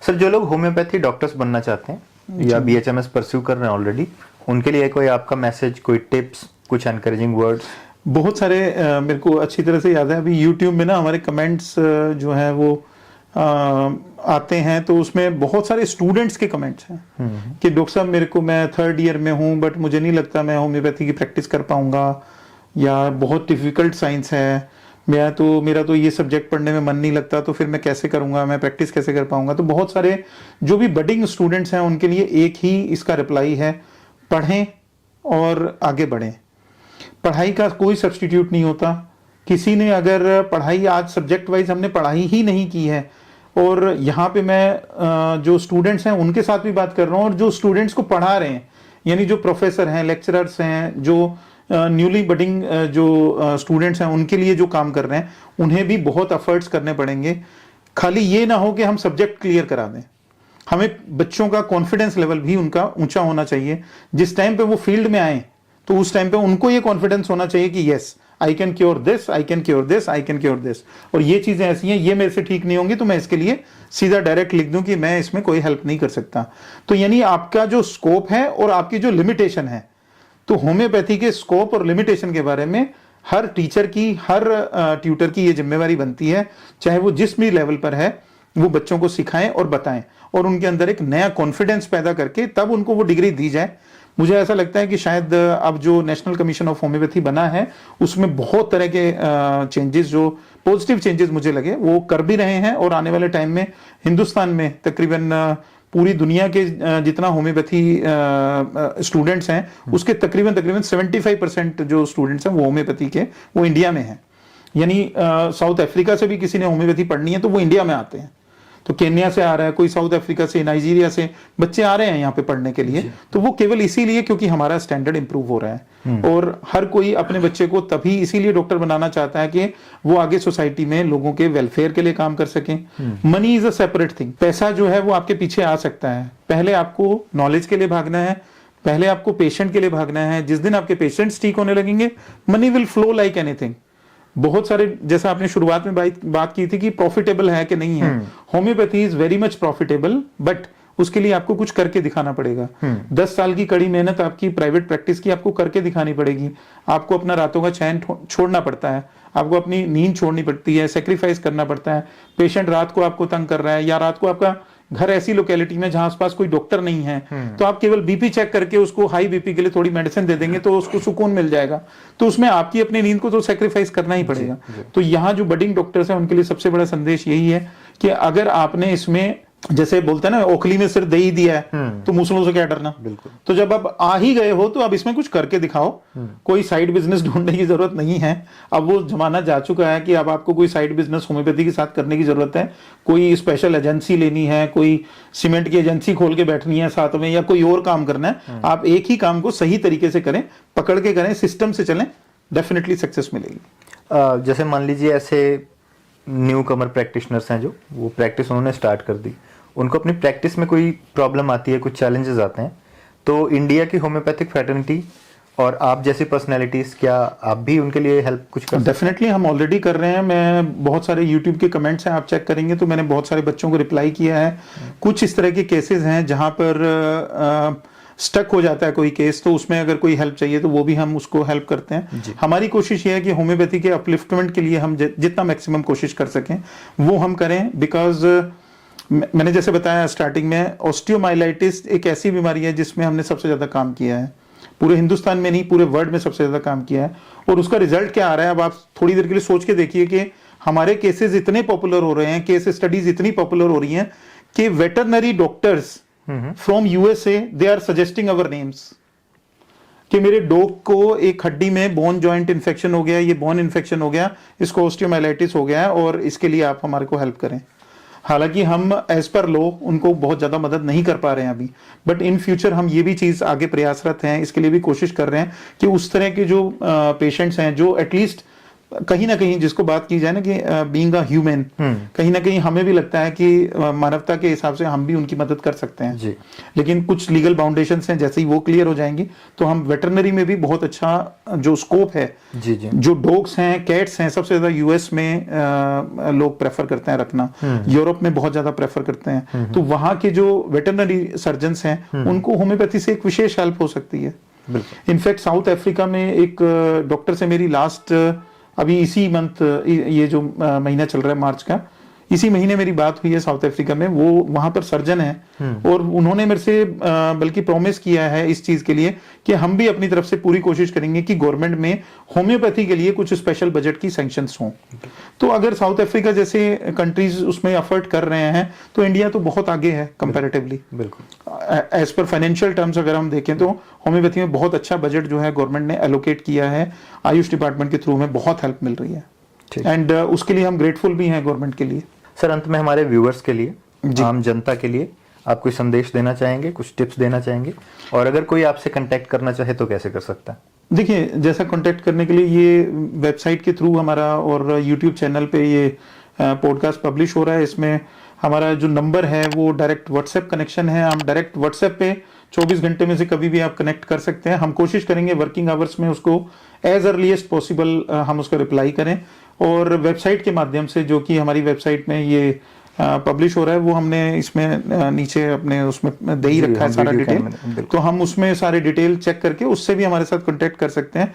Sir जो लोग homeopathy doctors बनना चाहते हैं या बीएचएमएस परस्यू कर रहे हैं ऑलरेडी, उनके लिए कोई आपका मैसेज, कोई टिप्स, कुछ एनकरेजिंग वर्ड्स? बहुत सारे मेरे को अच्छी तरह से याद है, अभी यूट्यूब में ना हमारे कमेंट्स जो है वो आते हैं, तो उसमें बहुत सारे स्टूडेंट्स के कमेंट्स हैं कि डॉक्टर साहब मेरे को, मैं 3rd ईयर में हूँ बट मुझे नहीं लगता मैं होम्योपैथी की प्रैक्टिस कर पाऊंगा, या बहुत डिफिकल्ट साइंस है, मेरा तो ये सब्जेक्ट पढ़ने में मन नहीं लगता, तो फिर मैं कैसे करूंगा, मैं प्रैक्टिस कैसे कर पाऊंगा। तो बहुत सारे जो भी बडिंग स्टूडेंट्स हैं उनके लिए एक ही इसका रिप्लाई है, पढ़ें और आगे बढ़ें। पढ़ाई का कोई सब्स्टिट्यूट नहीं होता। किसी ने अगर पढ़ाई आज सब्जेक्ट वाइज हमने पढ़ाई ही नहीं की है, और यहाँ पे मैं जो स्टूडेंट्स हैं उनके साथ भी बात कर रहा हूँ, और जो स्टूडेंट्स को पढ़ा रहे हैं, यानी जो प्रोफेसर हैं, लेक्चरर्स हैं, जो न्यूली बडिंग जो स्टूडेंट्स हैं, उनके लिए जो काम कर रहे हैं, उन्हें भी बहुत एफर्ट्स करने पड़ेंगे। खाली ये ना हो कि हम सब्जेक्ट क्लियर करा दें, हमें बच्चों का कॉन्फिडेंस लेवल भी उनका ऊंचा होना चाहिए। जिस टाइम पे वो फील्ड में आए तो उस टाइम पे उनको ये कॉन्फिडेंस होना चाहिए कि yes I can cure this, I can cure this, I can cure this, और ये चीजें ऐसी हैं, ये मेरे से ठीक नहीं होंगी तो मैं इसके लिए सीधा डायरेक्ट लिख दूं कि मैं इसमें कोई हेल्प नहीं कर सकता। तो यानी आपका जो स्कोप है और आपकी जो लिमिटेशन है, तो होम्योपैथी के स्कोप और लिमिटेशन के बारे में हर टीचर की, हर ट्यूटर की ये जिम्मेवारी बनती है, चाहे वो जिस भी लेवल पर है, वो बच्चों को सिखाएं और बताएं, और उनके अंदर एक नया कॉन्फिडेंस पैदा करके तब उनको वो डिग्री दी जाए। मुझे ऐसा लगता है कि शायद अब जो नेशनल कमीशन ऑफ होम्योपैथी बना है उसमें बहुत तरह के चेंजेस, जो पॉजिटिव चेंजेस मुझे लगे, वो कर भी रहे हैं, और आने वाले टाइम में हिंदुस्तान में तकरीबन पूरी दुनिया के जितना होम्योपैथी स्टूडेंट्स हैं उसके तकरीबन 75% जो स्टूडेंट्स हैं वो होम्योपैथी के, वो इंडिया में हैं। यानी साउथ अफ्रीका से भी किसी ने होम्योपैथी पढ़नी है तो वो इंडिया में आते हैं। तो केन्या से आ रहा है कोई, साउथ अफ्रीका से, नाइजीरिया से बच्चे आ रहे हैं यहाँ पे पढ़ने के लिए। तो वो केवल इसीलिए क्योंकि हमारा स्टैंडर्ड इंप्रूव हो रहा है, और हर कोई अपने बच्चे को तभी इसीलिए डॉक्टर बनाना चाहता है कि वो आगे सोसाइटी में लोगों के वेलफेयर के लिए काम कर सकें। Money is a separate thing. पैसा जो है वो आपके पीछे आ सकता है, पहले आपको नॉलेज के लिए भागना है, पहले आपको पेशेंट के लिए भागना है। जिस दिन आपके पेशेंट्स ठीक होने लगेंगे, money will flow like anything. बहुत सारे, जैसा आपने शुरुआत में बात की थी कि प्रॉफिटेबल है कि नहीं है, homeopathy is very much profitable, but उसके लिए आपको कुछ करके दिखाना पड़ेगा। 10 साल की कड़ी मेहनत आपकी प्राइवेट प्रैक्टिस की आपको करके दिखानी पड़ेगी। आपको अपना रातों का चैन छोड़ना पड़ता है, आपको अपनी नींद छोड़नी पड़ती है, सेक्रीफाइस करना पड़ता है। पेशेंट रात को आपको तंग कर रहा है, या रात को आपका घर ऐसी लोकेलिटी में जहां आसपास कोई डॉक्टर नहीं है, तो आप केवल बीपी चेक करके उसको हाई बीपी के लिए थोड़ी मेडिसिन दे देंगे तो उसको सुकून मिल जाएगा। तो उसमें आपकी अपनी नींद को तो सेक्रीफाइस करना ही पड़ेगा। तो यहाँ जो बडिंग डॉक्टर्स हैं उनके लिए सबसे बड़ा संदेश यही है कि अगर आपने इसमें, जैसे बोलते हैं ना, ओखली में सिर दे ही दिया है तो मूसलों से क्या डरना। बिल्कुल। तो जब आप आ ही गए हो तो अब इसमें कुछ करके दिखाओ। कोई साइड बिजनेस ढूंढने की जरूरत नहीं है, अब वो जमाना जा चुका है कि अब आपको कोई साइड बिजनेस होम्योपैथी के साथ करने की जरूरत है। कोई स्पेशल एजेंसी लेनी है, कोई सीमेंट की एजेंसी खोल के बैठनी है साथ में, या कोई और काम करना है। आप एक ही काम को सही तरीके से करें, पकड़ के करें, सिस्टम से चलें, डेफिनेटली सक्सेस मिलेगी। जैसे मान लीजिए ऐसे न्यू कमर प्रैक्टिशनर्स हैं जो वो प्रैक्टिस उन्होंने स्टार्ट कर दी, उनको अपनी प्रैक्टिस में कोई प्रॉब्लम आती है, कुछ चैलेंजेस आते हैं, तो इंडिया की होम्योपैथिक फ्रेटर्निटी और आप जैसी पर्सनैलिटीज, क्या आप भी उनके लिए हेल्प कुछ कर? डेफिनेटली हम ऑलरेडी कर रहे हैं। मैं बहुत सारे यूट्यूब के कमेंट्स हैं, आप चेक करेंगे तो मैंने बहुत सारे बच्चों को रिप्लाई किया है। कुछ इस तरह के केसेस हैं जहां पर स्टक हो जाता है कोई केस, तो उसमें अगर कोई हेल्प चाहिए तो वो भी हम उसको हेल्प करते हैं। हमारी कोशिश ये है कि होम्योपैथी के अपलिफ्टमेंट के लिए हम जितना मैक्सिमम कोशिश कर सकें वो हम करें। बिकॉज मैंने जैसे बताया स्टार्टिंग में, ऑस्टियोमाइलाइटिस एक ऐसी बीमारी है जिसमें हमने सबसे ज्यादा काम किया है, पूरे हिंदुस्तान में नहीं पूरे वर्ल्ड में सबसे ज्यादा काम किया है। और उसका रिजल्ट क्या आ रहा है, अब आप थोड़ी देर के लिए सोच के देखिए कि हमारे केसेस इतने पॉपुलर हो रहे हैं, केस स्टडीज इतनी पॉपुलर हो रही हैं कि veterinary doctors from USA they are suggesting our names कि मेरे डॉग को एक हड्डी में बोन जॉइंट इन्फेक्शन हो गया, ये बोन इन्फेक्शन हो गया, इसको ऑस्टियोमाइलाइटिस हो गया है, और इसके लिए आप हमारे को हेल्प करें। हालांकि हम एज पर लॉ उनको बहुत ज्यादा मदद नहीं कर पा रहे हैं अभी, बट इन फ्यूचर हम ये भी चीज आगे प्रयासरत हैं, इसके लिए भी कोशिश कर रहे हैं कि उस तरह के जो पेशेंट्स हैं जो एटलीस्ट कहीं ना कहीं जिसको बात की जाए ना कि बीइंग अ ह्यूमन, कहीं ना कहीं हमें भी लगता है कि मानवता के हिसाब से हम भी उनकी मदद कर सकते हैं जी। लेकिन कुछ लीगल बाउंडेशंस हैं, जैसे ही वो क्लियर हो जाएंगी तो हम वेटरनरी में भी बहुत अच्छा जो स्कोप है, जी जी। जो डॉग्स हैं, कैट्स हैं, सबसे ज्यादा यूएस में लोग प्रेफर करते हैं रखना, यूरोप में बहुत ज्यादा प्रेफर करते हैं, तो वहां के जो वेटरनरी सर्जन्स हैं उनको होम्योपैथी से एक विशेष हेल्प हो सकती है। इनफैक्ट साउथ अफ्रीका में एक डॉक्टर से मेरी लास्ट अभी इसी मंथ, ये जो महीना चल रहा है मार्च का, इसी महीने मेरी बात हुई है साउथ अफ्रीका में। वो वहां पर सर्जन है और उन्होंने मेरे से बल्कि प्रॉमिस किया है इस चीज के लिए कि हम भी अपनी तरफ से पूरी कोशिश करेंगे कि गवर्नमेंट में होम्योपैथी के लिए कुछ स्पेशल बजट की सैंक्शंस हों। तो अगर साउथ अफ्रीका जैसे कंट्रीज उसमें एफर्ट कर रहे हैं तो इंडिया तो बहुत आगे है कंपैरेटिवली। बिल्कुल। एज पर फाइनेंशियल टर्म्स अगर हम देखें तो होम्योपैथी में बहुत अच्छा बजट जो है गवर्नमेंट ने एलोकेट किया है, आयुष डिपार्टमेंट के थ्रू में बहुत हेल्प मिल रही है एंड उसके लिए हम ग्रेटफुल भी हैं गवर्नमेंट के लिए। सर, अंत में हमारे व्यूअर्स के लिए, आम जनता के लिए आप कोई संदेश देना चाहेंगे, कुछ टिप्स देना चाहेंगे, और अगर कोई आपसे कांटेक्ट करना चाहे तो कैसे कर सकता है? देखिए, जैसा कांटेक्ट करने के लिए ये वेबसाइट के थ्रू हमारा और यूट्यूब चैनल पे ये पॉडकास्ट पब्लिश हो रहा है। इसमें हमारा जो नंबर है वो डायरेक्ट व्हाट्सएप कनेक्शन है, हम डायरेक्ट व्हाट्सएप पे 24 घंटे में से कभी भी आप कनेक्ट कर सकते हैं। हम कोशिश करेंगे वर्किंग आवर्स में उसको एज अर्लीस्ट पॉसिबल हम उसका रिप्लाई करें, और वेबसाइट के माध्यम से जो कि हमारी वेबसाइट में ये पब्लिश हो रहा है वो हमने इसमें नीचे अपने उसमें दे ही रखा है सारा डिटेल, तो हम उसमें सारे डिटेल चेक करके उससे भी हमारे साथ कांटेक्ट कर सकते हैं